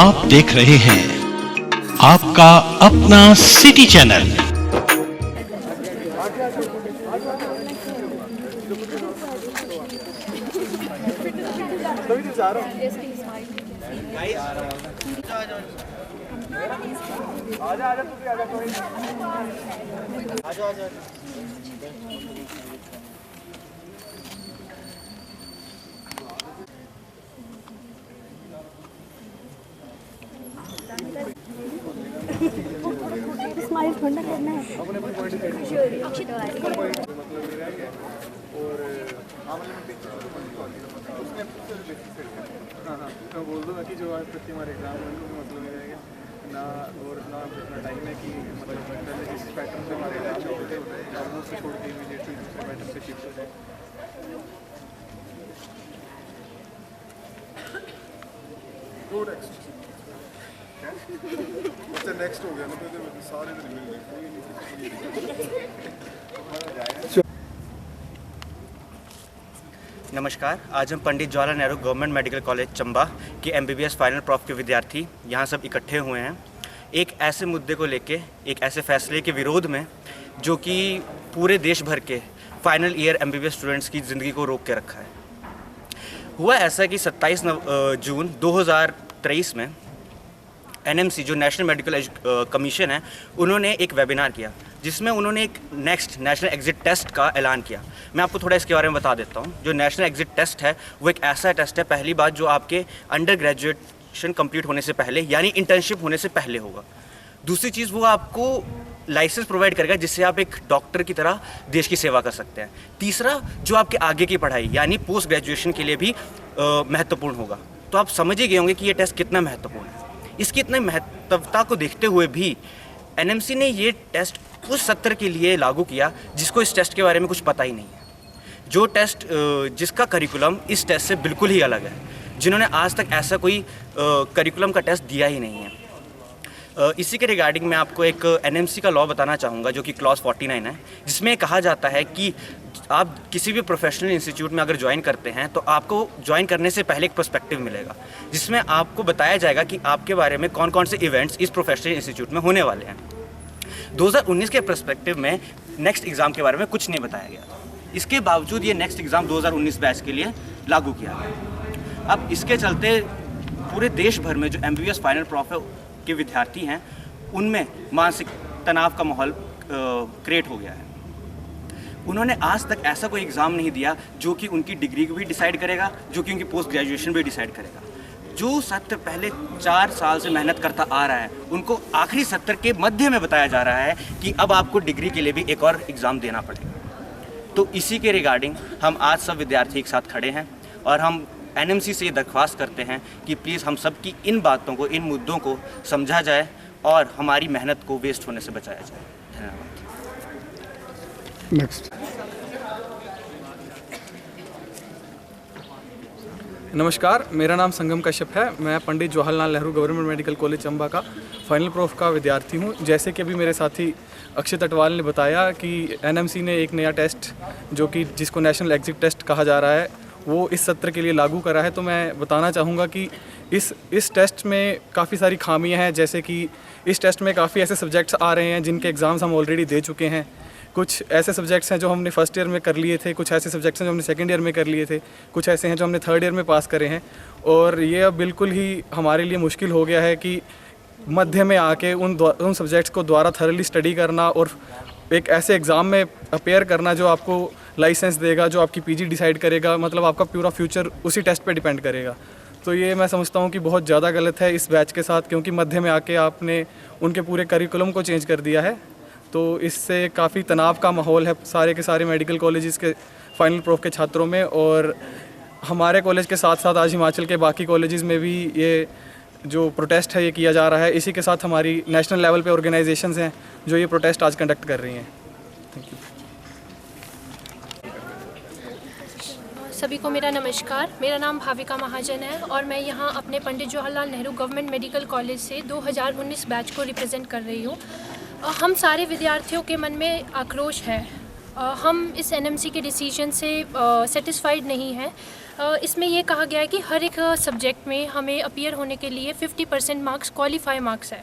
आप देख रहे हैं आपका अपना सिटी चैनल। स्माइल ठंडा करना है। मैं बोल दूँगा कि जो आज प्रति हमारे एग्जाम है उनको मतलब नहीं रहेगा ना, और ना इतना टाइम है कि मतलब पहले जिस पैटर्न से हमारे एग्जाम होते थे हम उसको छोड़ के इमीडिएटली दूसरे पैटर्न पे शिफ्ट हो जाए। नेक्स्ट हो गया ना, तो सारे दिन मिल गए। नमस्कार, आज हम Pandit Jawaharlal Nehru government medical college Chamba के MBBS फाइनल प्रॉफ के विद्यार्थी यहाँ सब इकट्ठे हुए हैं एक ऐसे मुद्दे को लेके, एक ऐसे फैसले के विरोध में जो कि पूरे देश भर के फाइनल ईयर MBBS स्टूडेंट्स की ज़िंदगी को रोक के रखा है। हुआ ऐसा कि 27 जून 2023 में NMC जो नेशनल मेडिकल कमीशन है, उन्होंने एक वेबिनार किया जिसमें उन्होंने एक नेक्स्ट नेशनल एग्जिट टेस्ट का ऐलान किया। मैं आपको थोड़ा इसके बारे में बता देता हूँ। जो नेशनल एग्जिट टेस्ट है वो एक ऐसा टेस्ट है, पहली बात, जो आपके अंडर ग्रेजुएशन कंप्लीट होने से पहले यानी इंटर्नशिप होने से पहले होगा। दूसरी चीज़, वो आपको लाइसेंस प्रोवाइड करेगा जिससे आप एक डॉक्टर की तरह देश की सेवा कर सकते हैं। तीसरा, जो आपके आगे की पढ़ाई यानी पोस्ट ग्रेजुएशन के लिए भी महत्वपूर्ण होगा। तो आप समझ ही गए होंगे कि ये टेस्ट कितना महत्वपूर्ण है। इसकी इतने महत्वता को देखते हुए भी NMC ने ये टेस्ट उस सत्र के लिए लागू किया जिसको इस टेस्ट के बारे में कुछ पता ही नहीं है, जो टेस्ट जिसका करिकुलम इस टेस्ट से बिल्कुल ही अलग है, जिन्होंने आज तक ऐसा कोई करिकुलम का टेस्ट दिया ही नहीं है। इसी के रिगार्डिंग मैं आपको एक NMC का लॉ बताना चाहूँगा जो कि क्लॉज 49 है, जिसमें कहा जाता है कि आप किसी भी प्रोफेशनल इंस्टीट्यूट में अगर ज्वाइन करते हैं तो आपको ज्वाइन करने से पहले एक पर्सपेक्टिव मिलेगा जिसमें आपको बताया जाएगा कि आपके बारे में कौन कौन से इवेंट्स इस प्रोफेशनल इंस्टीट्यूट में होने वाले हैं। 2019 के पर्सपेक्टिव में नेक्स्ट एग्ज़ाम के बारे में कुछ नहीं बताया गया। इसके बावजूद ये नेक्स्ट एग्ज़ाम 2019 बैच के लिए लागू किया गया। अब इसके चलते पूरे देश भर में जो MBBS फाइनल प्रॉफ के विद्यार्थी हैं उनमें मानसिक तनाव का माहौल क्रिएट हो गया है। उन्होंने आज तक ऐसा कोई एग्ज़ाम नहीं दिया जो कि उनकी डिग्री को भी डिसाइड करेगा, जो कि उनकी पोस्ट ग्रेजुएशन भी डिसाइड करेगा। जो सत्र पहले 4 साल से मेहनत करता आ रहा है, उनको आखिरी सत्र के मध्य में बताया जा रहा है कि अब आपको डिग्री के लिए भी एक और एग्ज़ाम देना पड़ेगा। तो इसी के रिगार्डिंग हम आज सब विद्यार्थी एक साथ खड़े हैं और हम NMC से ये दरख्वास्त करते हैं कि प्लीज़ हम सब की इन बातों को, इन मुद्दों को समझा जाए और हमारी मेहनत को वेस्ट होने से बचाया जाए। धन्यवाद। नेक्स्ट। नमस्कार, मेरा नाम संगम कश्यप है। मैं Pandit Jawaharlal Nehru government medical college Chamba का फाइनल प्रॉफ का विद्यार्थी हूँ। जैसे कि अभी मेरे साथी अक्षय टटवाल ने बताया कि NMC ने एक नया टेस्ट जो कि जिसको नेशनल एग्जिट टेस्ट कहा जा रहा है वो इस सत्र के लिए लागू करा है। तो मैं बताना चाहूँगा कि इस टेस्ट में काफ़ी सारी खामियाँ हैं। जैसे कि इस टेस्ट में काफ़ी ऐसे सब्जेक्ट्स आ रहे हैं जिनके एग्ज़ाम्स हम ऑलरेडी दे चुके हैं। कुछ ऐसे सब्जेक्ट्स हैं जो हमने फर्स्ट ईयर में कर लिए थे, कुछ ऐसे सब्जेक्ट्स हैं जो हमने सेकंड ईयर में कर लिए थे, कुछ ऐसे हैं जो हमने थर्ड ईयर में पास करे हैं। और ये अब बिल्कुल ही हमारे लिए मुश्किल हो गया है कि मध्य में आके उन सब्जेक्ट्स को दोबारा थरली स्टडी करना और एक ऐसे एग्ज़ाम में अपेयर करना जो आपको लाइसेंस देगा, जो आपकी PG डिसाइड करेगा, मतलब आपका पूरा फ्यूचर उसी टेस्ट पे डिपेंड करेगा। तो ये मैं समझता हूँ कि बहुत ज़्यादा गलत है इस बैच के साथ, क्योंकि मध्य में आके आपने उनके पूरे करिकुलम को चेंज कर दिया है। तो इससे काफ़ी तनाव का माहौल है सारे के सारे मेडिकल कॉलेजेस के फाइनल प्रॉफ के छात्रों में, और हमारे कॉलेज के साथ साथ आज हिमाचल के बाकी कॉलेजेस में भी ये जो प्रोटेस्ट है ये किया जा रहा है। इसी के साथ हमारी नेशनल लेवल पे ऑर्गेनाइजेशंस हैं जो ये प्रोटेस्ट आज कंडक्ट कर रही हैं। Thank you. सभी को मेरा नमस्कार। मेरा नाम भाविका महाजन है और मैं यहाँ अपने Pandit Jawaharlal Nehru government medical college से 2019 बैच को रिप्रेजेंट कर रही हूँ। हम सारे विद्यार्थियों के मन में आक्रोश है हम इस एनएमसी के डिसीजन से सेटिस्फाइड नहीं हैं। इसमें ये कहा गया है कि हर एक सब्जेक्ट में हमें अपीयर होने के लिए 50% मार्क्स क्वालिफाई मार्क्स है।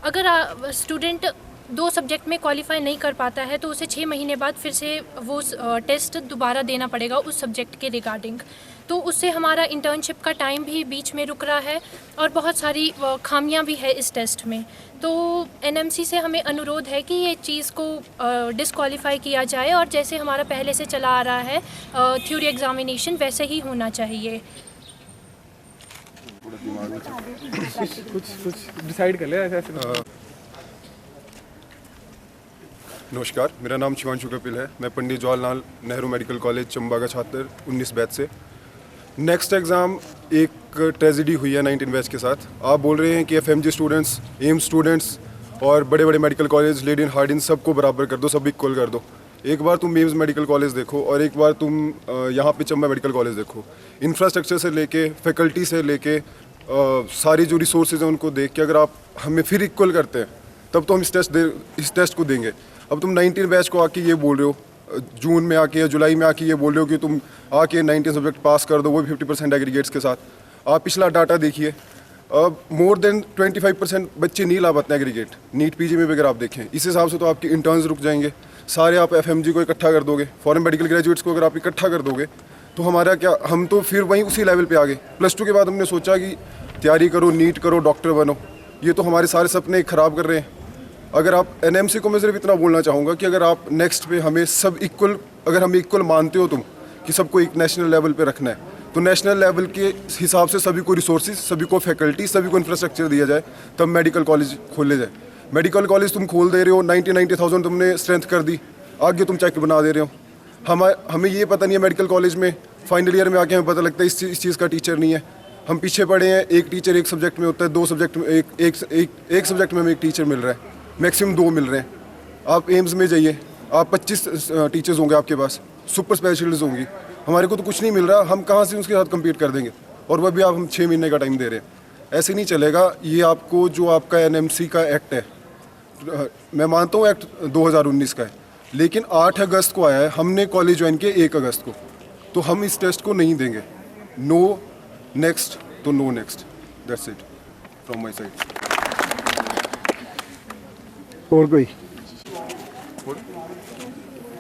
अगर स्टूडेंट 2 सब्जेक्ट में क्वालिफाई नहीं कर पाता है तो उसे 6 महीने बाद फिर से वो टेस्ट दोबारा देना पड़ेगा उस सब्जेक्ट के रिगार्डिंग। तो उससे हमारा इंटर्नशिप का टाइम भी बीच में रुक रहा है और बहुत सारी खामियां भी है इस टेस्ट में। तो एनएमसी से हमें अनुरोध है कि ये चीज़ को डिस्क्वालीफाई किया जाए और जैसे हमारा पहले से चला आ रहा है थ्योरी एग्जामिनेशन वैसे ही होना चाहिए। कुछ डिसाइड कर ले ऐसे। नमस्कार, मेरा नाम शिवांशु कपिल है। मैं पंडित जवाहरलाल नेहरू मेडिकल कॉलेज चंबा का छात्र 19 बैच से। नेक्स्ट एग्ज़ाम एक ट्रेजेडी हुई है 19 बैच के साथ। आप बोल रहे हैं कि एफएमजी स्टूडेंट्स, एम्स स्टूडेंट्स और बड़े बड़े मेडिकल कॉलेज, लेडीन हार्डिन सबको बराबर कर दो, सब इक्वल कर दो। एक बार तुम एम्स मेडिकल कॉलेज देखो और एक बार तुम यहाँ पे चंबा मेडिकल कॉलेज देखो। इंफ्रास्ट्रक्चर से लेके, फैकल्टी से लेके सारी जो रिसोर्सेज हैं उनको देख के अगर आप हमें फिर इक्वल करते हैं तब तो हम इस टेस्ट को देंगे। अब तुम 19 बैच को आके ये बोल रहे हो, जून में आके या जुलाई में आके ये बोल रहे हो कि तुम आके 19 सब्जेक्ट पास कर दो, वो भी 50% एग्रीगेट्स के साथ। आप पिछला डाटा देखिए, अब मोर देन 25% बच्चे नहीं ला पाते एग्रीगेट। नीट पीजी में भी अगर आप देखें इस हिसाब से तो आपके इंटर्न्स रुक जाएंगे सारे। आप एफएमजी को इकट्ठा कर दोगे, फॉरेन मेडिकल ग्रेजुएट्स को अगर आप इकट्ठा कर दोगे तो हमारा क्या, हम तो फिर वहीं उसी लेवल पे आ गए। +2 के बाद हमने सोचा कि तैयारी करो, नीट करो, डॉक्टर बनो। ये तो हमारे सारे सपने ख़राब कर रहे हैं। अगर आप एनएमसी को मैं सिर्फ इतना बोलना चाहूँगा कि अगर आप नेक्स्ट पे हमें सब इक्वल, अगर हमें इक्वल मानते हो तुम कि सबको एक नेशनल लेवल पे रखना है, तो नेशनल लेवल के हिसाब से सभी को रिसोर्सेज, सभी को फैकल्टी, सभी को इंफ्रास्ट्रक्चर दिया जाए, तब मेडिकल कॉलेज खोले जाए। मेडिकल कॉलेज तुम खोल दे रहे हो, 90,000 तुमने स्ट्रेंथ कर दी, आगे तुम चेक बना दे रहे हो। हमें ये पता नहीं है मेडिकल कॉलेज में फाइनल ईयर में आके हमें पता लगता है इस चीज़ का टीचर नहीं है। हम पीछे पड़े हैं, एक टीचर एक सब्जेक्ट में होता है, 2 सब्जेक्ट में एक सब्जेक्ट में हमें एक टीचर मिल रहा है, मैक्सिमम 2 मिल रहे हैं। आप एम्स में जाइए, आप 25 टीचर्स होंगे आपके पास, सुपर स्पेशलिस्ट होंगी। हमारे को तो कुछ नहीं मिल रहा, हम कहाँ से उसके साथ कम्पीट कर देंगे? और वह भी आप हम 6 महीने का टाइम दे रहे हैं। ऐसे नहीं चलेगा। ये आपको जो आपका एनएमसी का एक्ट है, मैं मानता हूँ एक्ट 2019 का है, लेकिन 8 अगस्त को आया है, हमने कॉलेज ज्वाइन किया 1 अगस्त को, तो हम इस टेस्ट को नहीं देंगे। नो नेक्स्ट तो no NEXT, that's it from my side. और कोई?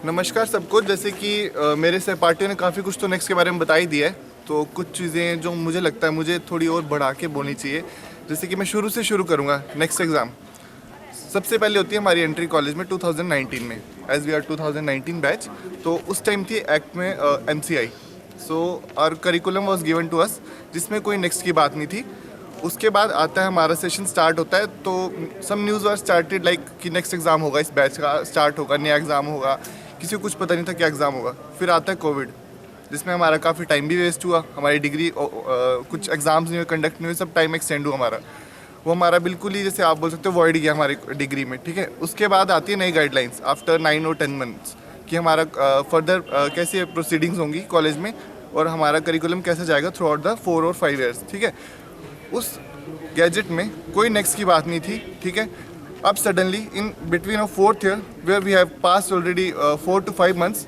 नमस्कार सबको। जैसे कि मेरे सहपाठियों ने काफ़ी कुछ तो नेक्स्ट के बारे में बता ही दिया है, तो कुछ चीज़ें जो मुझे लगता है मुझे थोड़ी और बढ़ा के बोलनी चाहिए। जैसे कि मैं शुरू से शुरू करूँगा। नेक्स्ट एग्ज़ाम सबसे पहले होती है हमारी एंट्री कॉलेज में 2019 में, एज वी आर 2019 बैच। तो उस टाइम थी एक्ट में MCI, so our curriculum was given to us, जिसमें कोई नेक्स्ट की बात नहीं थी। उसके बाद आता है हमारा सेशन स्टार्ट होता है, तो some news were started like कि नेक्स्ट एग्ज़ाम होगा, इस बैच का स्टार्ट होगा, नया एग्ज़ाम होगा। किसी को कुछ पता नहीं था क्या एग्ज़ाम होगा। फिर आता है कोविड, जिसमें हमारा काफ़ी टाइम भी वेस्ट हुआ, हमारी डिग्री कुछ एग्ज़ाम्स नहीं हुए, कंडक्ट नहीं हुए, सब टाइम एक्सटेंड हुआ हमारा। वो हमारा बिल्कुल ही जैसे आप बोल सकते हो वॉइड गया हमारी डिग्री में, ठीक है। उसके बाद आती है नई गाइडलाइंस आफ्टर 9 और 10 मंथ्स कि हमारा फर्दर कैसे प्रोसीडिंग्स होंगी कॉलेज में और हमारा करिकुलम कैसे जाएगा थ्रू आउट द 4 और 5 ईयर्स, ठीक है। उस गैजेट में कोई नेक्स्ट की बात नहीं थी, ठीक है। अब suddenly in between of 4th year where we have pass already 4 to 5 months,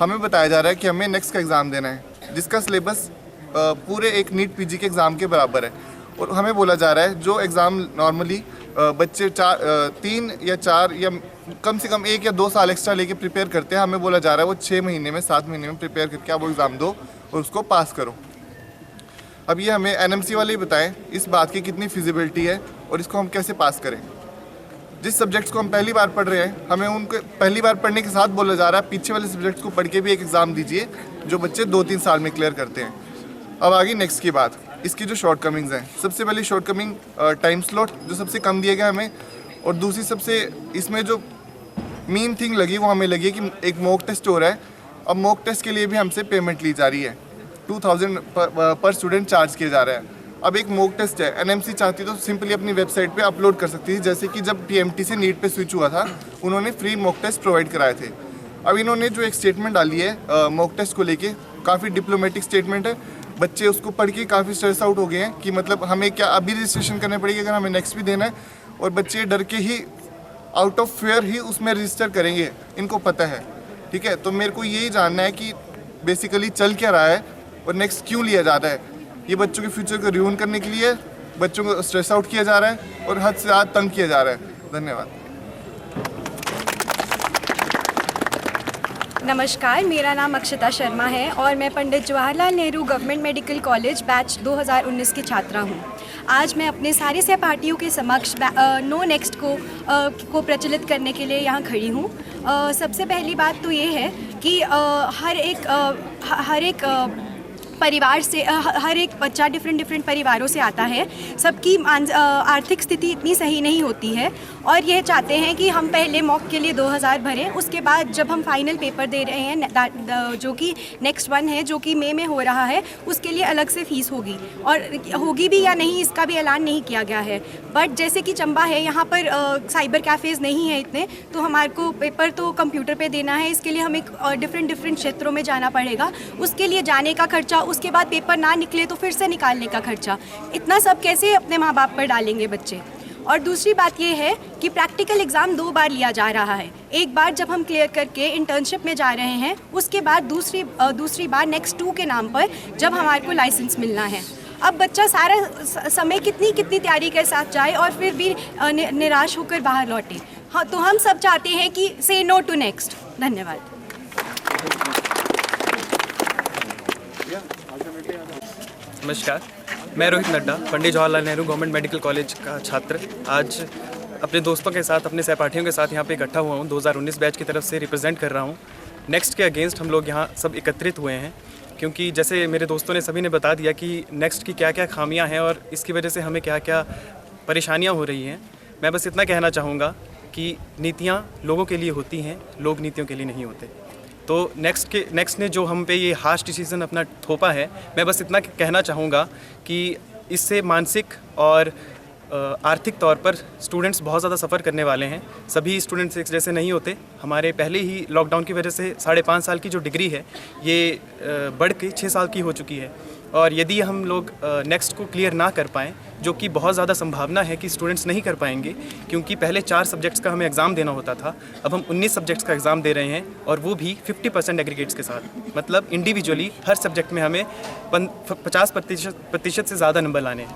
हमें बताया जा रहा है कि हमें नेक्स्ट का एग्ज़ाम देना है, जिसका सिलेबस पूरे एक नीट पीजी के एग्ज़ाम के बराबर है। और हमें बोला जा रहा है जो एग्ज़ाम नॉर्मली बच्चे 3 या 4 या कम से कम 1 या 2 साल एक्स्ट्रा लेके प्रिपेयर करते हैं, हमें बोला जा रहा है वो 6 महीने में 7 महीने में प्रिपेयर करके आप वो एग्ज़ाम दो और उसको पास करो। अब ये हमें एनएमसी वाले ही बताएं इस बात की कितनी फिजिबिलिटी है और इसको हम कैसे पास करें। जिस सब्जेक्ट्स को हम पहली बार पढ़ रहे हैं, हमें उनको पहली बार पढ़ने के साथ बोला जा रहा है पीछे वाले सब्जेक्ट्स को पढ़ के भी एक एग्ज़ाम दीजिए जो बच्चे 2-3 साल में क्लियर करते हैं। अब आगे नेक्स्ट की बात, इसकी जो शॉर्टकमिंग्स हैं। सबसे पहली शॉर्टकमिंग टाइम स्लॉट जो सबसे कम दिया गया हमें, और दूसरी सबसे इसमें जो मेन थिंग लगी वो हमें लगी कि एक मॉक टेस्ट हो रहा है। अब मॉक टेस्ट के लिए भी हमसे पेमेंट ली जा रही है, 2000 पर स्टूडेंट चार्ज किया जा रहा है। अब एक मॉक टेस्ट है, एनएमसी चाहती तो सिंपली अपनी वेबसाइट पे अपलोड कर सकती थी, जैसे कि जब टीएमटी से नीट पे स्विच हुआ था उन्होंने फ्री मॉक टेस्ट प्रोवाइड कराए थे। अब इन्होंने जो एक स्टेटमेंट डाली है मॉक टेस्ट को लेके, काफ़ी डिप्लोमेटिक स्टेटमेंट है। बच्चे उसको पढ़ के काफ़ी स्ट्रेस आउट हो गए हैं कि मतलब हमें क्या अभी रजिस्ट्रेशन करनी पड़ेगी अगर हमें नेक्स्ट भी देना है, और बच्चे डर के ही आउट ऑफ फेयर ही उसमें रजिस्टर करेंगे, इनको पता है। ठीक है, तो मेरे को यही जानना है कि बेसिकली चल क्या रहा है और नेक्स्ट क्यों लिया जा रहा है। ये बच्चों के फ्यूचर को रियून करने के लिए, बच्चों को स्ट्रेस आउट किया जा रहा है और हद से ज़्यादा तंग किया जा रहा है। धन्यवाद। नमस्कार, मेरा नाम अक्षता शर्मा है और मैं Pandit Jawaharlal Nehru government medical college batch 2019 की छात्रा हूँ। आज मैं अपने सारे सहपाठियों के समक्ष नो नेक्स्ट को प्रचलित करने के लिए यहाँ खड़ी हूँ। सबसे पहली बात तो ये है कि हर एक परिवार से हर एक बच्चा डिफरेंट परिवारों से आता है। सबकी आर्थिक स्थिति इतनी सही नहीं होती है और यह चाहते हैं कि हम पहले मॉक के लिए 2000 भरें, उसके बाद जब हम फाइनल पेपर दे रहे हैं जो कि नेक्स्ट वन है, जो कि मई में हो रहा है, उसके लिए अलग से फ़ीस होगी और होगी भी या नहीं इसका भी ऐलान नहीं किया गया है। बट जैसे कि चंबा है, यहाँ पर साइबर कैफ़ेज़ नहीं है इतने, तो हमारे को पेपर तो कंप्यूटर पे देना है। इसके लिए हमें डिफरेंट क्षेत्रों में जाना पड़ेगा, उसके लिए जाने का खर्चा, उसके बाद पेपर ना निकले तो फिर से निकालने का खर्चा, इतना सब कैसे अपने माँ बाप पर डालेंगे बच्चे। और दूसरी बात ये है कि प्रैक्टिकल एग्ज़ाम 2 बार लिया जा रहा है। एक बार जब हम क्लियर करके इंटर्नशिप में जा रहे हैं, उसके बाद दूसरी बार नेक्स्ट 2 के नाम पर जब हमारे को लाइसेंस मिलना है। अब बच्चा सारा समय कितनी तैयारी के साथ जाए और फिर भी निराश होकर बाहर लौटे। हाँ, तो हम सब चाहते हैं कि से नो टू नेक्स्ट। धन्यवाद। नमस्कार, मैं Rohit Nadda, Pandit Jawaharlal Nehru government medical college का छात्र। आज अपने दोस्तों के साथ, अपने सहपाठियों के साथ यहाँ पे इकट्ठा हुआ हूँ। 2019 बैच की तरफ से रिप्रेजेंट कर रहा हूँ। नेक्स्ट के अगेंस्ट हम लोग यहाँ सब एकत्रित हुए हैं क्योंकि जैसे मेरे दोस्तों ने सभी ने बता दिया कि नेक्स्ट की क्या क्या खामियाँ हैं और इसकी वजह से हमें क्या क्या परेशानियाँ हो रही हैं। मैं बस इतना कहना चाहूँगा कि नीतियाँ लोगों के लिए होती हैं, लोग नीतियों के लिए नहीं होते। तो नेक्स्ट ने जो हम पे ये हार्श डिसीज़न अपना थोपा है, मैं बस इतना कहना चाहूँगा कि इससे मानसिक और आर्थिक तौर पर स्टूडेंट्स बहुत ज़्यादा सफ़र करने वाले हैं। सभी स्टूडेंट्स एक जैसे नहीं होते। हमारे पहले ही लॉकडाउन की वजह से 5.5 साल की जो डिग्री है ये बढ़ के 6 साल की हो चुकी है और यदि हम लोग नेक्स्ट को क्लियर ना कर पाएँ, जो कि बहुत ज़्यादा संभावना है कि स्टूडेंट्स नहीं कर पाएंगे क्योंकि पहले 4 सब्जेक्ट्स का हमें एग्ज़ाम देना होता था, अब हम 19 सब्जेक्ट्स का एग्ज़ाम दे रहे हैं और वो भी 50% एग्रीगेट्स के साथ। मतलब इंडिविजुअली हर सब्जेक्ट में हमें 50% से ज़्यादा नंबर लाने हैं,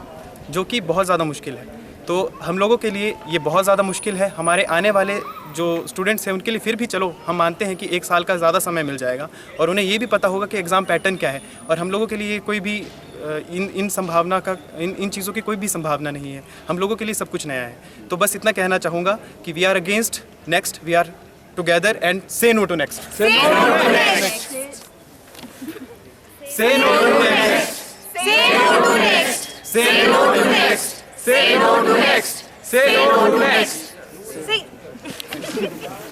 जो कि बहुत ज़्यादा मुश्किल है। तो हम लोगों के लिए ये बहुत ज़्यादा मुश्किल है। हमारे आने वाले जो स्टूडेंट्स हैं उनके लिए फिर भी चलो हम मानते हैं कि 1 साल का ज़्यादा समय मिल जाएगा और उन्हें ये भी पता होगा कि एग्ज़ाम पैटर्न क्या है और हम लोगों के लिए कोई भी इन चीज़ों की कोई भी संभावना नहीं है। हम लोगों के लिए सब कुछ नया है। तो बस इतना कहना चाहूँगा कि we are against NEXT, we are together and say no to NEXT. Say no to NEXT. Say no to NEXT. Say no to NEXT. Say no to NEXT. Say no to NEXT. Say no to next.